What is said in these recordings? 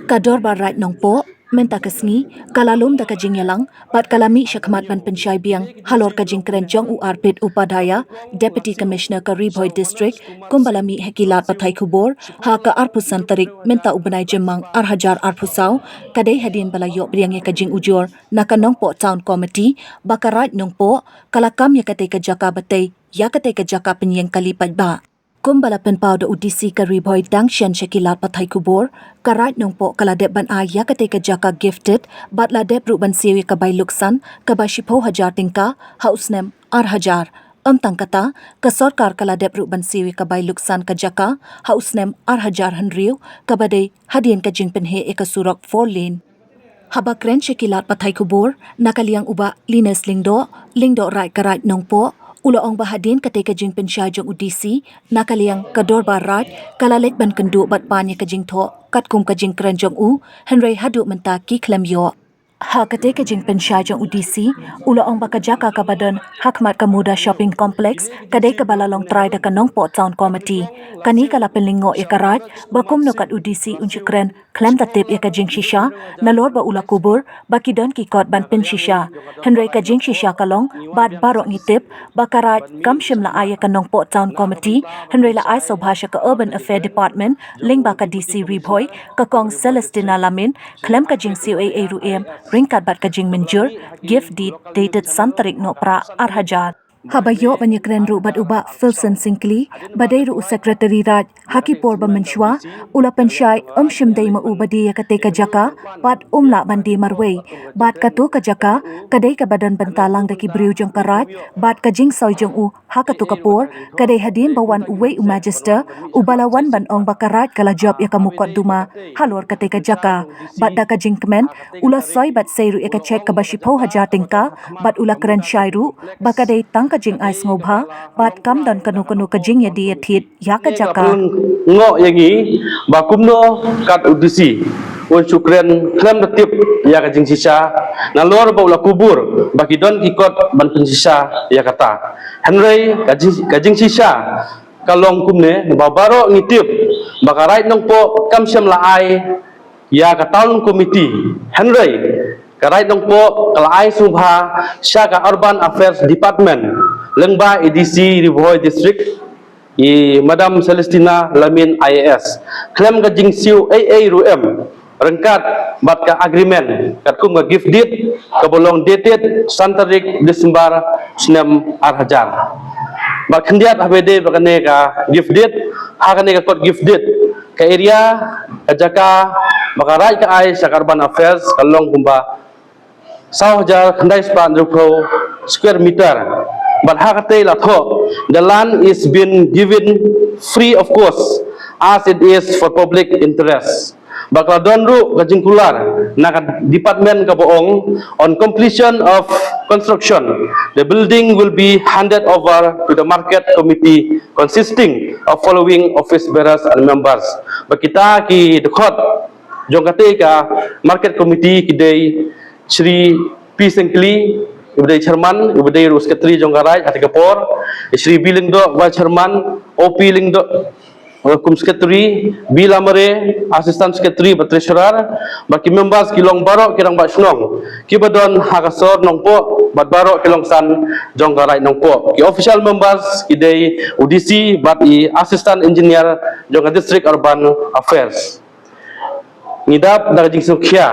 Kador barat nongpo menta kesni kalalum da kajing yalang pat kalami syakmat ban pensyai biang halor kajing kerenjong URPIT Upadaya Deputy Commissioner ka Riboy District kumbalami hekilat patai kubor ha ka arpusan tarik menta ubenai jemang arhajar arpusau kadai hadin balayo briang ya kajing ujur naka nongpo town committee bakarat nongpo kalakam ya katai kajaka batai ya katai kajaka penyeng kalipat ba Kumbala penpau da udisi ka Riboy Dangshan Shakilat Patai Kubor, karat nongpo kaladep ban aya ketika jaka gifted, bat ladep ruban siwi kabay luksan, kabay shipo hajar tingka, hausnem arhajar. Tang kata, kasorkar kaladep ruban siwi kabay luksan kajaka, hausnem arhajar henriu, kabade hadian kajing penhe eka surok 4 lane. Habakren Shakilat Patai Kubor, nakaliang uba Linus Lingdo rai karat nongpo, Ulaong bahadin ketika jing pensyajong udisi, nakaliang kador barat, kalalek ban kendu bat panya kajing to, katkum kajing keranjong Henry hadu mentaki klem yo. Ha ketika jing pensyajong udisi, ulaong bakajaka kabadan Hakmat Kamuda Shopping Complex, kadai kabalalong try da kanongpo town committee. Kani kala penlingo ikarat, bakum nokat udisi unjukren klem tatip ya kajing shisha, nalor ba ula kubur, bakidon kikot ban pen shisha. Henry kajing shisha kalong, bat barok nitip, bakarat kamshim la aya kanongpo town committee, Henry la ay sobhasya ka Urban Affair Department, ling baka DC Riboy, kakong Celestina Lamin, klem kajing COAA ruem, ringkat bat kajing menjur, gift deed dated santarik no pra arhajar. Habayo banyakren ru bat uba Filson Singkli, badai ru sekretari raj, haki porba mensyua, ula pensyai shimdai maubadi ya kateka jaka, bat umla bandi marway, bat katu kajaka, kadai ka badan bentalang daki briu jong karaj, bat kajing soy jong hakatu kapor, kadai hadin bawan uwe magister, ubalawan ban ong bakaraj kala job ya kamukot duma, halor kateka jaka, bat da kajing kemen, ula soy bat seiru ya kacek kabashipo hajar tingka, bat ula keren syairu, bakadai tang kajing ais ngobha bat kam dan kanu kajing ya dia thit ya kajaka ngo yagi bakumno kat udisi un syukren klem datip ya kajing sisa nalor baula kubur bakidon kikot ban sisa ya kata Henry kajing sisa kalong kumne babaro ngitip bakarait nongpo kamsyam laai ya kataun komiti Henry karait nongpo kalai subha syaka Urban Affairs Department lengba EDC Riboy District Madam Celestina Lamin IAS klem kajing siu AA ruem rengkat bat ka agreement katkum ka gift deed kabolong dated santarik Desember 6 arhajar bat kendiat HBD bakane ka gift deed hakane ka kot gift deed ka area kajaka bakarai ka ay sa Urban Affairs kalong kumba 1,000 kandai span square meter. But hakate latho, the land is been given free of cost as it is for public interest. Bakla donru kajingkular na department kaboong on completion of construction, the building will be handed over to the market committee consisting of following office bearers and members. Bakita ki dekot jongkate ka market committee kidai Shri P. Sengkli, Ibadai Chairman, Ibadai Sekretari Jongkarai, Atikapor, Shri B. Lingdo, Vice Chairman, O. P. Lingdo, Hukum Sekretari, B. Lamare, Assistant Sekretari, Treasurer, baki members kilong barok kirang bat senong, kibadon hakasor nongpo, bat barok kilong san Jongkarai nongpo, ki official members kidai UDC, bat i Assistant Engineer Jongkarai District Urban Affairs. Ngidap da kajing sukya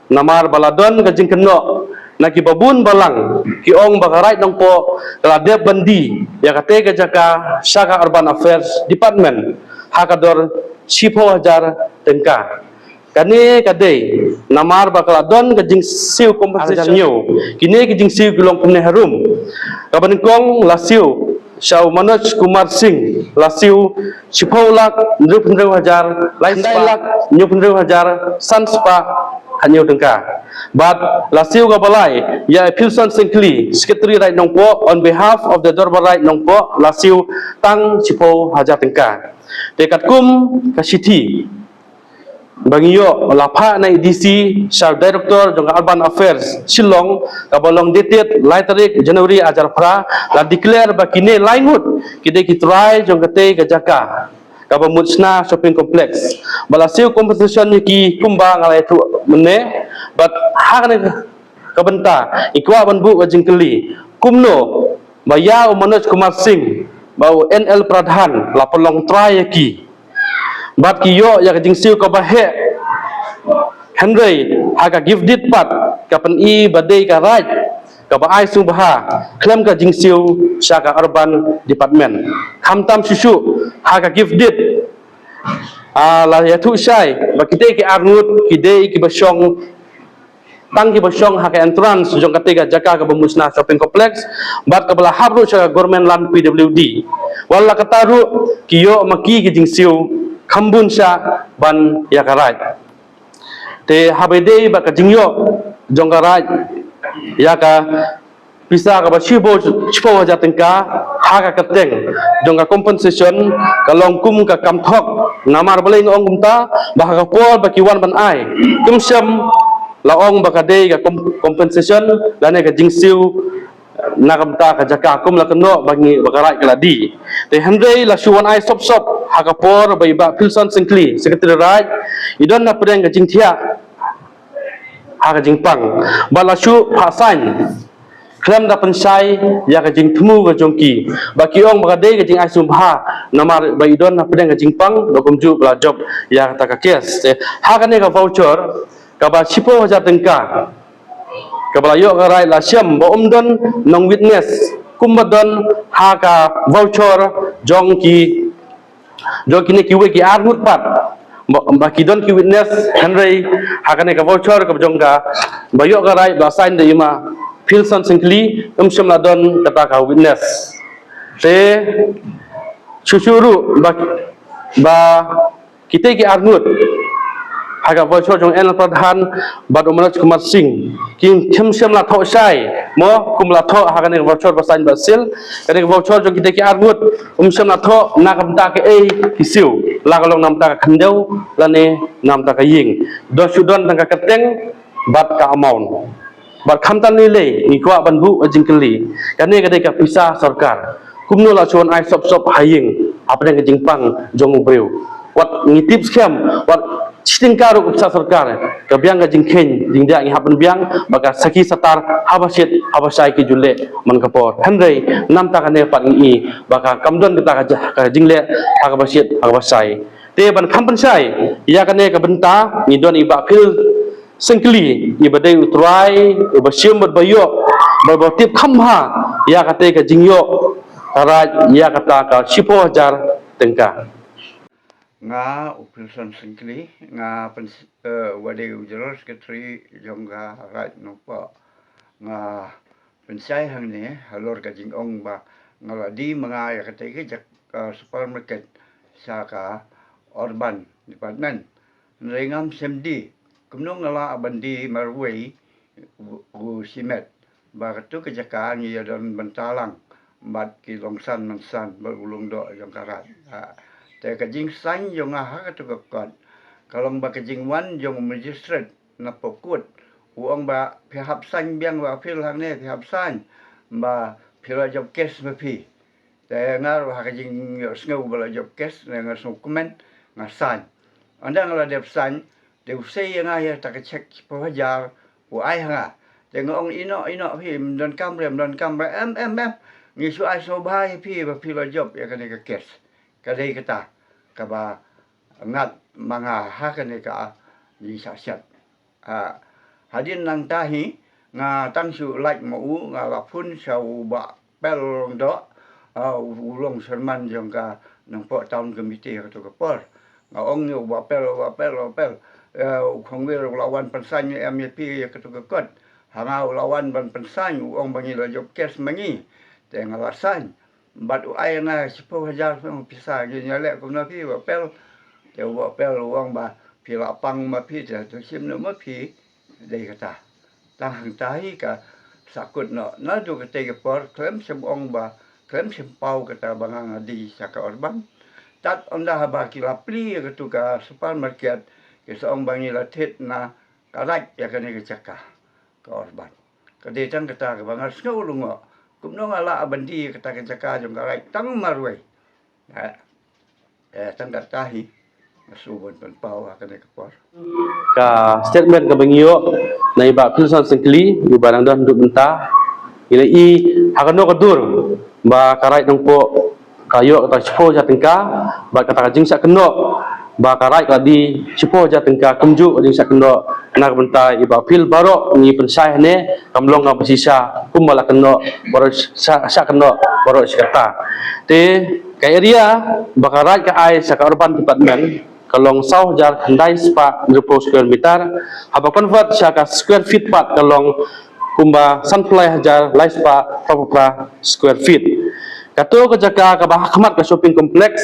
namar baladon kajing keno nakibabun balang kiong bakarait nongpo kaladep bandi ya kate kajaka syaka Urban Affairs Department hakador sipo hajar tengka kani kadai namar bakaladon kajing siu compensation kini kajing siu kilong kumne harum kabaningkong lasiu Syau Manoj Kumar Singh lasiu Sipolak 10,000 Laispak 10,000 Sanspa hanyo dengka but lasiu gabalai ya Pilson Singkli Secretary Right Nongpo on behalf of the Dorba Right Nongpo lasiu tang Sipo hajar dengka dekat kum kasiti Bangiyo lapha na EDC Sar Director jong Urban Affairs Shillong kabolong dated lai tarik Januari ajar phra la declare ba kine lainut kide kitrai jong kate gajaka kaba mutsna shopping complex bala siu competition ki kumba ngalai tu mene but hakne kabenta ikwa banbu gajingkeli kumno baya Manoj Kumar Singh bau NL Pradhan la polong try ki bat kiyo ya kajing siu ka bahe Henry haga give dit pat kapan i badai ka right ka ba ai subha klem ka jing siu saka urban department hamtam susu haga give dit la ya thu sai ba kite ki arnut kide ki basong tang ki basong haga entrance jong katiga jaka ka bamusna shopping complex bat ka bala habru saka government land PWD wala kataru kiyo maki ki jing siu khambun sha ban ya ka right te habede ba ka jingyo jongara ya ka pisa ka ba chibo ja tengka ha ka kateng jongka compensation ka longkum ka kamthok namar baleng ong kumta ba ka pol ba kiwan ban ai kumsam laong ba ka de ka compensation lane ka jingsiu nakamta ka jaka kum la kno bangi bakarai kala di te handai la shuan ai sop sop ha ka por ba iba Pilson Singkli secretary right idon na preng ka jingthia ha ka jingpang bala shu phasan klem da pensai ya ka jing thmu ka jongki ba kiong ba de ka jing ai sum ha namar ba idon na preng ka jingpang dokum ju bla job ya ta ka kes ha ka ne ka voucher ka ba 10,000 tengka kabala yo karai la syam ba umdon nong witness kumbadon ha ka voucher jong ki ne ki we ki armut pat ba ki don ki witness Henry ha ka ne ka voucher ka jong ka ba yo karai ba sign de ima Pilson Singkli syam la don kata ka witness te chuchuru ba kita ki armut haga voucher jong NL Pradhan bad Manoj Kumar Singh kim kemsem la tho sai mo kum la tho haga ne voucher basan basil kane voucher jong kita ki armut sem la tho na kam ta ke kisiu la kalong nam ta ka khandeu la ne nam ta ka ying do sudon tang ka keteng bad ka amount bad khamtan ni le ni kwa banbu jingkeli kane ka de ka pisa sarkar kumno la chon ai sop sop haying apne ka jingpang jong breu wat ngitip scam wat Citingkaru kupsa sarkar kebiang ka jingkhen jingda ngi hapen biang baka saki satar habasit habasai ki jule man kapor Henry nam ta kane pat ngi baka kamdon kita ka jingle habasit habasai te ban khampan sai ya kane ka benta ngi don iba phil sengkli ibadai utrai ibasyum bad bayo babotip khamha ya kate ka jingyo ara ya kata ka 10,000 tengka nga Pilson Singkli nga wadi General Secretary jongga right no pa nga pensai hang ni halor ka jingong ba nga di mga ya katege jak supermarket sa ka urban department ringam semdi kumno ngala abandi marway u simet ba katu ka jaka ni don bantalang bat ki longsan mansan berulung do jong karat te kajing san jong ha ka tu ka kalong ba kajing wan jong magistrate na pokut uang ba phihap san biang ba phil hang ne phihap san ba phila job case ma phi te ngar ha kajing sngo ba job case ngar so comment ngar san anda ngala dep san de usai nga ya ta ka check pahajar u ai hanga te ngong ino phi don kam em ngi su ai so bai phi ba phila job ya ka ne ka case kadai kata kaba ngat manga hakane ka di sasyat hadin nang tahi nga tangsu like mau nga la phun sau ba pel do ulong serman jong ka nang po town committee ka to ka por nga ong yo ba pel khong we lawan pensan MEP ka to ka kot hanga lawan ban pensan ong bangi la job case mangi te nga lasan bat ai na 10,000 pisa gi nyale ko na pi ba pel te ba pel uang ba pi la pang ma pi te to sim no ma pi dei kata tang tai ka sakut no na do ka te por klem sem ong ba klem sem pau kata bangang di saka urban tat onda ba ki la pli ka tu ka supermarket seorang bangi latit na karat ya kene ke cakah ke orban. Kade tang kata ke bangar snow lungo. Kumno ngala abandi kata ke cakah jong karat tang marwai. Tang katahi masubon penpau kene ke por. Ka statement ka bangyo na iba Pilson Sengkli di barang dan duk benta ila i hakano kadur ba karai nang po kayo ta sipo jatingka ba kata jing sak keno ba karai ka di sipo jatingka kumju jing sak keno nak benta iba pil baro ni pensai ne kamlong nga basisa kumala keno baro sak keno baro sikata te ka area ba karai ka ai sak urban department kalong sauh jar handai spa 10 square meter haba convert syaka square feet pat kalong kumba sunfly hajar lai spa propra square feet kato ka jaka ka bahakmat ka shopping complex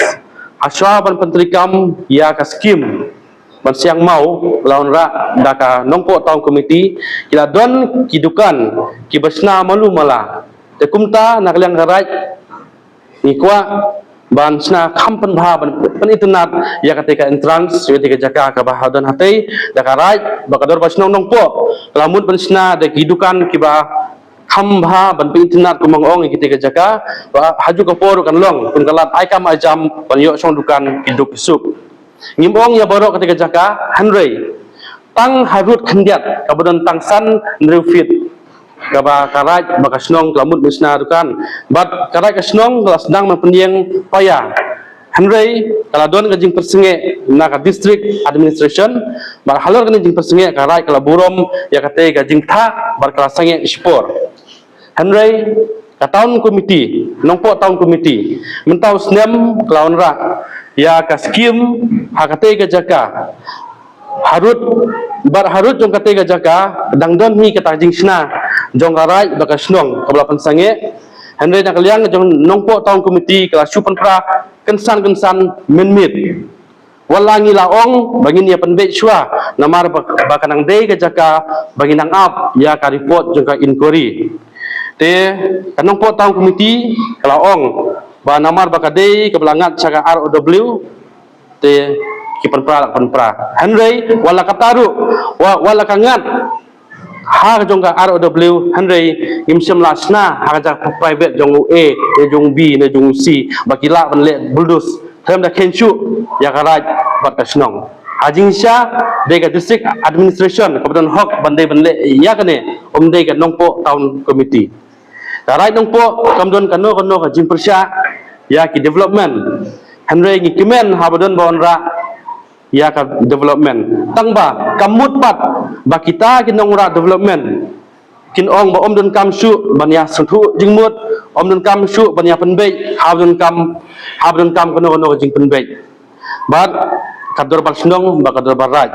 aswa ban pentrikam ya ka skim ban siang mau lawan ra daka nongpo taung komiti kila don kidukan kibasna malu mala te kumta nakliang garaj ni kwa ban sna kampen bha ban internet ya ketika entrance ketika jaka ka bahadan hatai dakarai bakador basnong nongpo lamun ban sna de kidukan kiba khambha ban internet kumangong ketika jaka haju ka por kan long kun kalat ai kam ajam ban yo song dukan kiduk sup ngimong ya borok ketika jaka hanrei tang harut khandiat kabudan tang san nrufit kaba karai bakasnong kelamut musna dukan bat karai kasnong kelas sedang mempendiang paya hanrei kala don kajing persenge naka district administration bar halor kajing persenge karai kala burom ya kate kajing tha bar kala sange spor hanrei ka town committee nongpo town committee mentau snem kelawan ra ya ka skim hakate ka jaka harut bar harut jong kate ka jaka dangdon hi kata jing sna jong karai bakasnong kabla pensange hanrei nak liang jong nongpo town committee kala supan pra kensan menmit walangi laong bagi nia penbe shua namar bakanang dei ka jaka bagi nang up ya ka report jong ka inquiry te kanong po town committee kala ong ba namar bakadei kebelangat saka ROW te kipan pra hanrei wala kataru wala kangat ha jong ka ROW hanrei imsem lasna ha ja private jong A jong B ne jong C bakila banle buldus term da kenshu ya garaj bat kasnong hajing sya dega district administration kabudan hok bandai banle ya kane omdei ka nongpo town committee karai nongpo kamdon kano ka jing persya ya ki development hanrei ngikimen habadon bonra ya ka development tangba kamut pat bakita kinongra development kinong ba omdon kamsu banya senthu jingmut omdon kamsu banya penbei habdon kam kono jing penbei bat kador balsnong ba kador baraj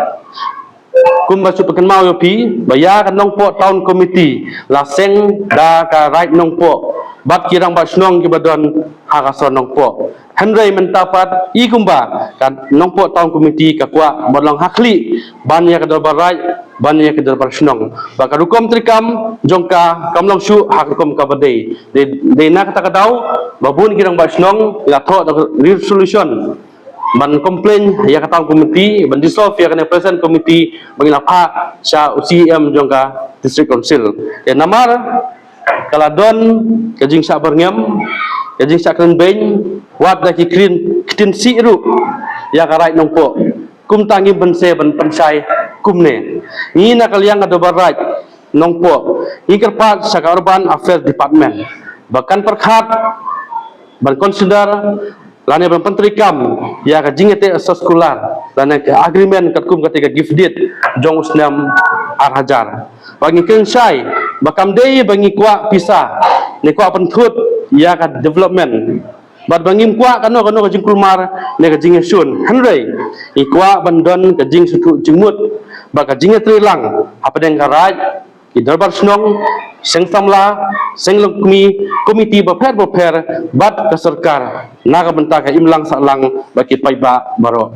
kumba su pekan mau yopi baya kanong po town committee laseng da ka right nong po bat kirang balsnong kibadon hakason nong po hanrei mentapat i kumba kan nongpo town committee kakwa modlang hakli banya kador barai banya kador barsnong bakarukom trikam jongka kamlong shu hakukom kabadei de na kata kadau babun kirang barsnong latho resolution ban complain ya ka town committee ban dissolve ya kana present committee bangila pha sa UCM jongka district council ya namar kaladon kajing sa barngam kajing sa krenbeng wat da ki krin si ru ya karai nongpo kum tangi bense ban pensai kumne ni na kaliang ado barai nongpo ikar pak sa urban affairs department bahkan perkhat ban consider lane ban pentrikam ya ka jingete sekolah lane ke agreement katkum ketika gift deed jong usnam arhajar bagi kensai bakam dei bangi kwa pisa ne kwa penthut ya ka development bat bangim kwa kano ka jing kulmar ne ka jing sun hanrei ikwa bandon ka jing sutu jingmut ba ka jing trilang apa deng karaj ki darbar snong seng samla seng lukmi komiti bapher bat ka sarkar naga benta ka imlang salang bakit paiba baro